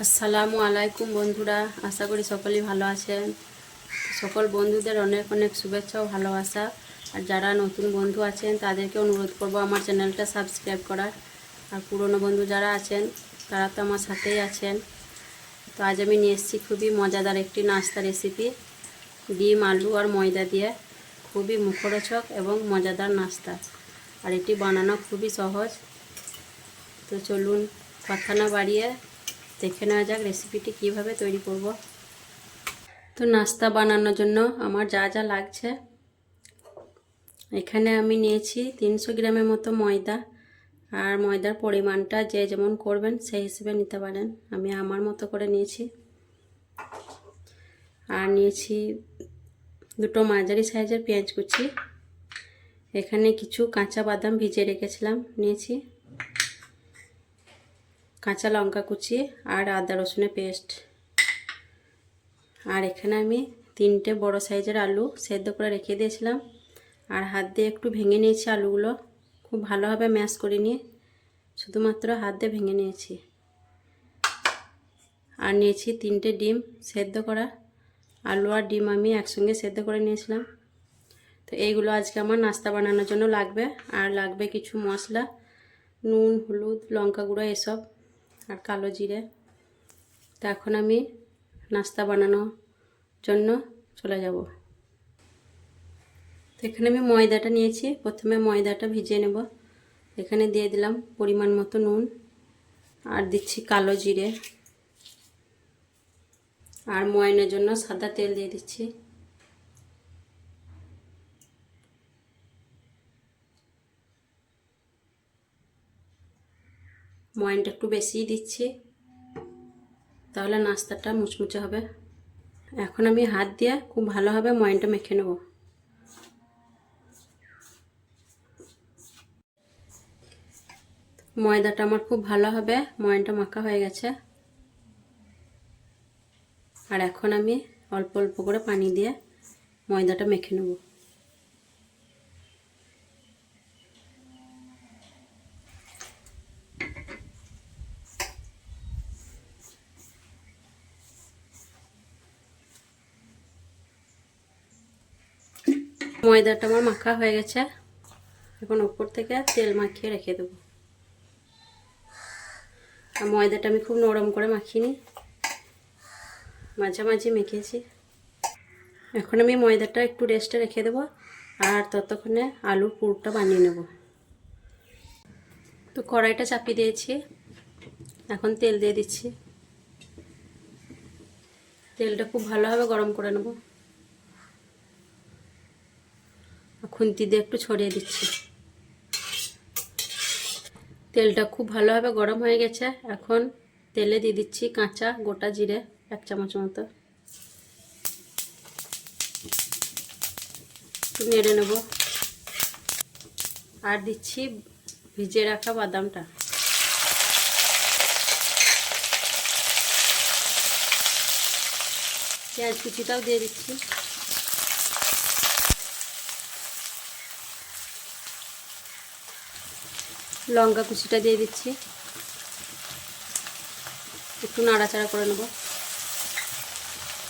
আসসালামু আলাইকুম বন্ধুরা, আশা করি সকলেই ভালো আছেন। সকল বন্ধুদের অনেক অনেক শুভেচ্ছা ও ভালোবাসা। আর যারা নতুন বন্ধু আছেন তাদেরকে অনুরোধ করব আমার চ্যানেলটা সাবস্ক্রাইব করার। আর পুরনো বন্ধু যারা আছেন তারা তো আমার সাথেই আছেন। তো আজ আমি নিয়ে এসেছি খুবই মজাদার একটি নাস্তা রেসিপি, ডিম, আলু আর ময়দা দিয়ে খুবই মুখরোচক এবং মজাদার নাস্তা। আর এটি বানানো খুবই সহজ। তো চলুন কথা না বাড়িয়ে দেখে নেওয়া যাক রেসিপিটি কিভাবে তৈরি করব। তো নাস্তা বানানোর জন্য আমার যা যা লাগছে, এখানে আমি নিয়েছি 300 গ্রামের মতো ময়দা। আর ময়দার পরিমাণটা যে যেমন করবেন সেই হিসেবে নিতে পারেন, আমি আমার মতো করে নিয়েছি। আর নিয়েছি দুটো মাঝারি সাইজের পেঁয়াজ কুচি। এখানে কিছু কাঁচা বাদাম ভিজিয়ে রেখেছিলাম নিয়েছি, কাঁচা লঙ্কা কুচি আর আদা রসুনের পেস্ট। আর এখানে আমি 3টে বড় সাইজের আলু সেদ্ধ করে রেখে দিয়েছিলাম, আর হাত দিয়ে একটু ভেঙে নিয়েছি আলুগুলো। খুব ভালোভাবে ম্যাশ করে নিয়ে শুধুমাত্র হাত দিয়ে ভেঙে নিয়েছি। আর নিয়েছি 3টে ডিম সেদ্ধ করা। আলু আর ডিম আমি একসঙ্গে সেদ্ধ করে নিয়েছিলাম। তো এইগুলো আজকে আমার নাস্তা বানানোর জন্য লাগবে। আর লাগবে কিছু মশলা, নুন, হলুদ, লঙ্কা গুঁড়ো এসব, আর কালো জিরে। তো এখন আমি নাস্তা বানানোর জন্য চলে যাব। তো এখানে আমি ময়দাটা নিয়েছি, প্রথমে ময়দাটা ভিজিয়ে নেব। এখানে দিয়ে দিলাম পরিমাণ মতো নুন, আর দিচ্ছি কালো জিরে, আর ময়নের জন্য সাদা তেল দিয়ে দিচ্ছি। ময়নটা একটু বেশিই দিচ্ছি, তাহলে নাস্তাটা মুচমুচে হবে। এখন আমি হাত দিয়ে খুব ভালোভাবে ময়নটা মেখে নেব। ময়দাটা আমার খুব ভালোভাবে ময়নটা মাখা হয়ে গেছে। আর এখন আমি অল্প অল্প করে পানি দিয়ে ময়দাটা মেখে নেব। ময়দাটা আমার মাখা হয়ে গেছে, এখন উপর থেকে তেল মাখিয়ে রেখে দেবো। আর ময়দাটা আমি খুব নরম করে মাখিনি, মাঝামাঝি মেখেছি। এখন আমি ময়দাটা একটু রেস্টে রেখে দেবো, আর ততক্ষণে আলুর পুরটা বানিয়ে নেব। তো কড়াইটা চাপিয়ে দিয়েছি, এখন তেল দিয়ে দিচ্ছি। তেলটা খুব ভালোভাবে গরম করে নেব। খুন্তি দিয়ে একটু ছড়িয়ে দিচ্ছি। তেলটা খুব ভালোভাবে গরম হয়ে গেছে। এখন তেলে দিয়ে দিচ্ছি কাঁচা গোটা জিরে 1 চামচ মতো, একটু নেড়ে নেব। আর দিচ্ছি ভিজিয়ে রাখা বাদামটা। পেঁয়াজ কুচিটাও দিয়ে দিচ্ছি। লঙ্কা কুচিটা দিয়ে দিচ্ছি, একটু নাড়াচাড়া করে নেব।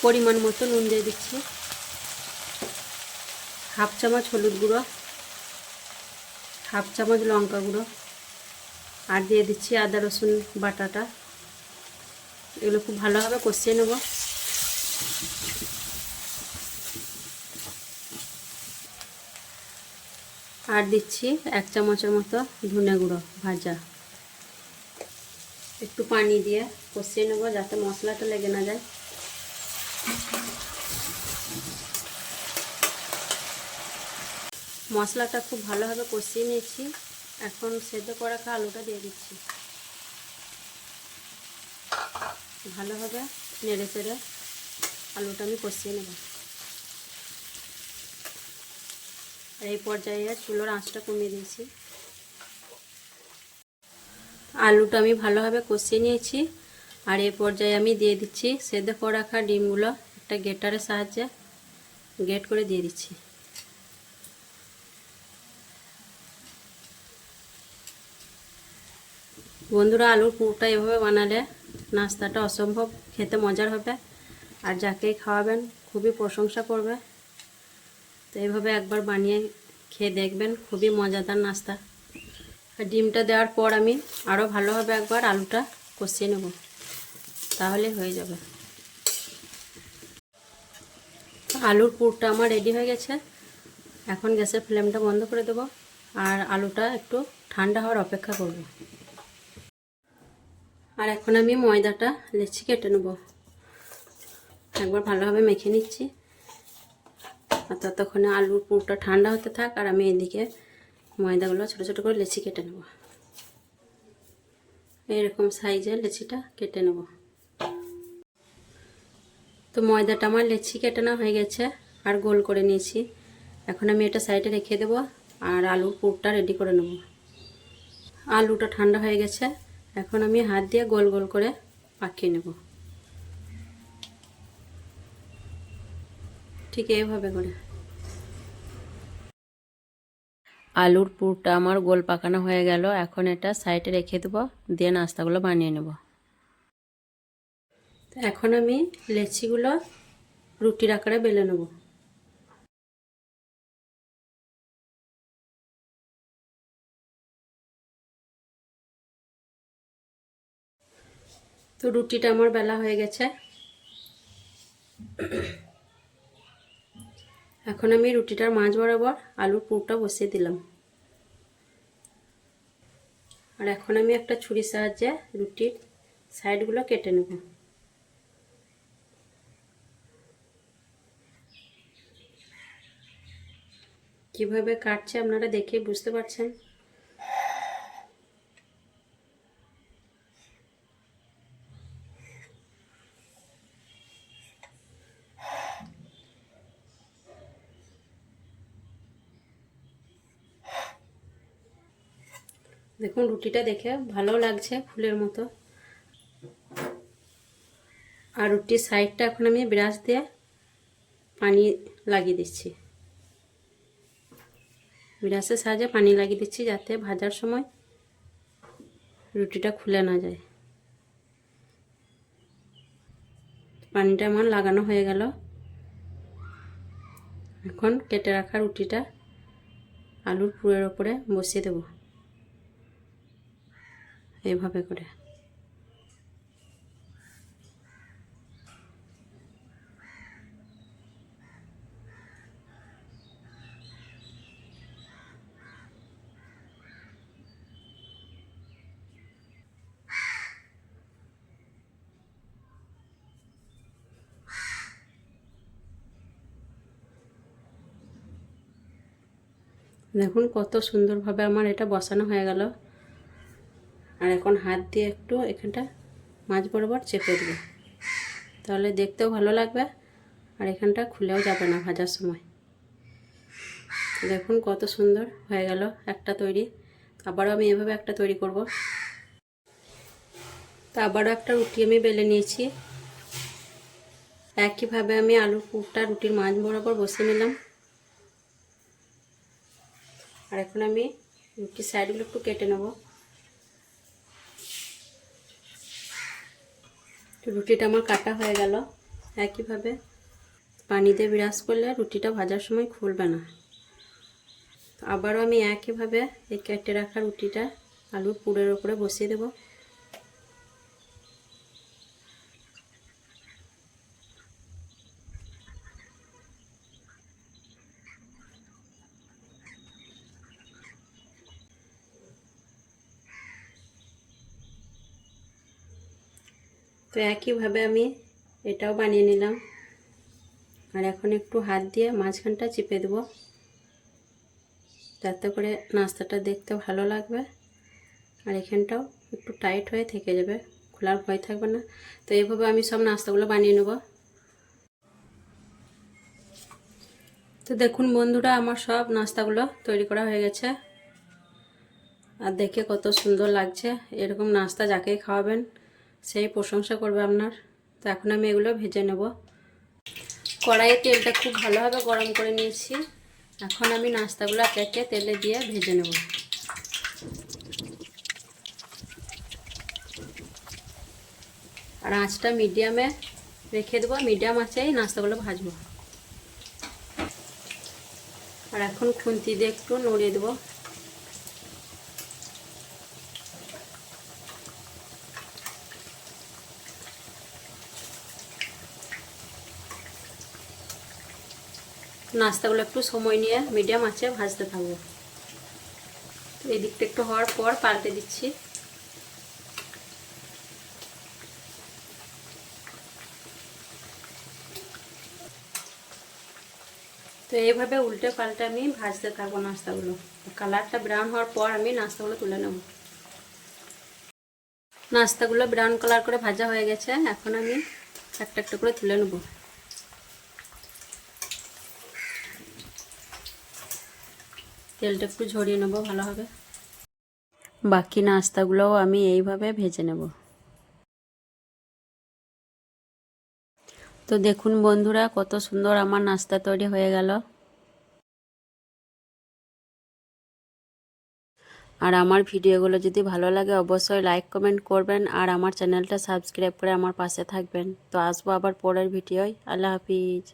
পরিমাণ মতো নুন দিয়ে দিচ্ছি, 1/2 চামচ হলুদ গুঁড়ো, 1/2 চামচ লঙ্কা গুঁড়ো, আর দিয়ে দিচ্ছি আদা রসুন বাটাটা। এগুলো খুব ভালোভাবে কষিয়ে নেব। আর দিচ্ছি 1 চামচের মতো ধনে গুঁড়ো ভাজা। একটু পানি দিয়ে কষিয়ে নেব যাতে মশলাটা লেগে না যায়। মশলাটা খুব ভালোভাবে কষিয়ে নিয়েছি। এখন সেদ্ধ করা আলুটা দিয়ে দিচ্ছি। ভালোভাবে নেড়ে চেড়ে আলুটা আমি কষিয়ে নেব। আর এই পর্যায়ে চুলোর আঁচটা কমিয়ে দিয়েছি। আলুটা আমি ভালোভাবে কষিয়ে নিয়েছি। আর এই পর্যায়ে আমি দিয়ে দিচ্ছি সেদ্ধ করে রাখা ডিমগুলো একটা গ্রেটারের সাহায্যে গ্রেট করে দিয়ে দিচ্ছি। বন্ধুরা, আলুর পুরটা এভাবে বানালে নাস্তাটা অসম্ভব খেতে মজার হবে, আর যাকেই খাওয়াবেন খুবই প্রশংসা করবে। তো এইভাবে একবার বানিয়ে খেয়ে দেখবেন, খুবই মজাদার নাস্তা। ডিমটা দেওয়ার পর আমি আরও ভালোভাবে একবার আলুটা কষিয়ে নেব, তাহলে হয়ে যাবে। আলুর পুরটা আমার রেডি হয়ে গেছে। এখন গ্যাসের ফ্লেমটা বন্ধ করে দেব আর আলুটা একটু ঠান্ডা হওয়ার অপেক্ষা করব। আর এখন আমি ময়দাটা লেচি কেটে নেব। একবার ভালোভাবে মেখে নিচ্ছি, আর ততক্ষণে আলুর পুরটা ঠান্ডা হতে থাক, আর আমি এদিকে ময়দাগুলো ছোটো ছোটো করে লেচি কেটে নেব। এরকম সাইজের লেচিটা কেটে নেব। তো ময়দাটা আমার লেচি কেটে নেওয়া হয়ে গেছে আর গোল করে নিয়েছি। এখন আমি এটা সাইডে রেখে দেবো আর আলুর পুরটা রেডি করে নেব। আলুটা ঠান্ডা হয়ে গেছে, এখন আমি হাত দিয়ে গোল গোল করে পাকিয়ে নেব, ঠিক এইভাবে করে। আলুর পুরটা আমার গোল পাকানো হয়ে গেল। এখন এটা সাইডে রেখে দেবো, দিয়ে নাস্তাগুলো বানিয়ে নেব। এখন আমি লেচিগুলো রুটির আকারে বেলে নেব। তো রুটিটা আমার বেলা হয়ে গেছে। এখন আমি রুটিটার মাঝ বরাবর আলুর পুরটা বসিয়ে দিলাম, আর এখন আমি একটা ছুরির সাহায্যে রুটির সাইডগুলো কেটে নেব। কিভাবে কাটছে আপনারা দেখে বুঝতে পারছেন। দেখুন রুটিটা দেখে ভালো লাগছে, ফুলের মতো। আর রুটির সাইডটা এখন আমি ব্রাশ দিয়ে পানি লাগিয়ে দিচ্ছি। ব্রাশের সাহায্যে পানি লাগিয়ে দিচ্ছি যাতে ভাজার সময় রুটিটা খুলে না যায়। পানিটা আমার লাগানো হয়ে গেল। এখন কেটে রাখা রুটিটা আলুর পুরের ওপরে বসিয়ে দেব, এইভাবে করে। দেখুন কত সুন্দরভাবে আমার এটা বসানো হয়ে গেল। আর এখন হাত দিয়ে একটু এখানটা মাঝ বরাবর চেপে দেব, তাহলে দেখতেও ভালো লাগবে আর এখানটা খুলেও যাবে না ভাজার সময়। দেখুন কত সুন্দর হয়ে গেল একটা তৈরি। আবারও আমি এভাবে একটা তৈরি করব। তো আবারও একটা রুটি আমি বেলে নিয়েছি। একইভাবে আমি আলুর পুরটা রুটির মাঝ বরাবর বসিয়ে নিলাম। আর এখন আমি রুটির সাইডগুলো একটু কেটে নেব। রুটিটা আমার কাটা হয়ে গেল। একইভাবে পানি দিয়ে ব্রাশ করলে রুটিটা ভাজার সময় খুলবে না। আবারও আমি একইভাবে এই কেটে রাখা রুটিটা আলুর পুরের ওপরে বসিয়ে দেব। তো একইভাবে আমি এটাও বানিয়ে নিলাম। আর এখন একটু হাত দিয়ে মাঝখানটা চিপে দেব, যাতে করে নাস্তাটা দেখতে ভালো লাগবে আর এখানটাও একটু টাইট হয়ে থেকে যাবে, খোলার ভয় থাকবে না। তো এইভাবে আমি সব নাস্তাগুলো বানিয়ে নেব। তো দেখুন বন্ধুরা, আমার সব নাস্তাগুলো তৈরি করা হয়ে গেছে আর দেখে কত সুন্দর লাগছে। এরকম নাস্তা যাকেই খাওয়াবেন সেই প্রশংসা করবে আপনার। তো এখন আমি এগুলো ভেজে নেব। কড়াইয়ে তেলটা খুব ভালোভাবে গরম করে নিয়েছি। এখন আমি নাস্তাগুলো একে একে তেলে দিয়ে ভেজে নেব। আর আঁচটা মিডিয়ামে রেখে দেবো, মিডিয়াম আঁচেই নাস্তাগুলো ভাজবো। আর এখন খুন্তি দিয়ে একটু নড়িয়ে দেবো। নাস্তাগুলো একটু সময় নিয়ে মিডিয়াম আঁচে ভাজতে থাকবো। এই দিকটা একটু হওয়ার পর পাল্টে দিচ্ছি। তো এইভাবে উল্টে পাল্টে আমি ভাজতে থাকবো নাস্তাগুলো। কালারটা ব্রাউন হওয়ার পর আমি নাস্তাগুলো তুলে নেব। নাস্তাগুলো ব্রাউন কালার করে ভাজা হয়ে গেছে, এখন আমি একটা একটা করে তুলে নেব। তেলটা একটু ঝরিয়ে নেব ভালোভাবে। বাকি নাস্তাগুলোও আমি এইভাবে ভেজে নেব। তো দেখুন বন্ধুরা, কত সুন্দর আমার নাস্তা তৈরি হয়ে গেল। আর আমার ভিডিওগুলো যদি ভালো লাগে অবশ্যই লাইক কমেন্ট করবেন, আর আমার চ্যানেলটা সাবস্ক্রাইব করে আমার পাশে থাকবেন। তো আসবো আবার পরের ভিডিওয়। আল্লাহ হাফিজ।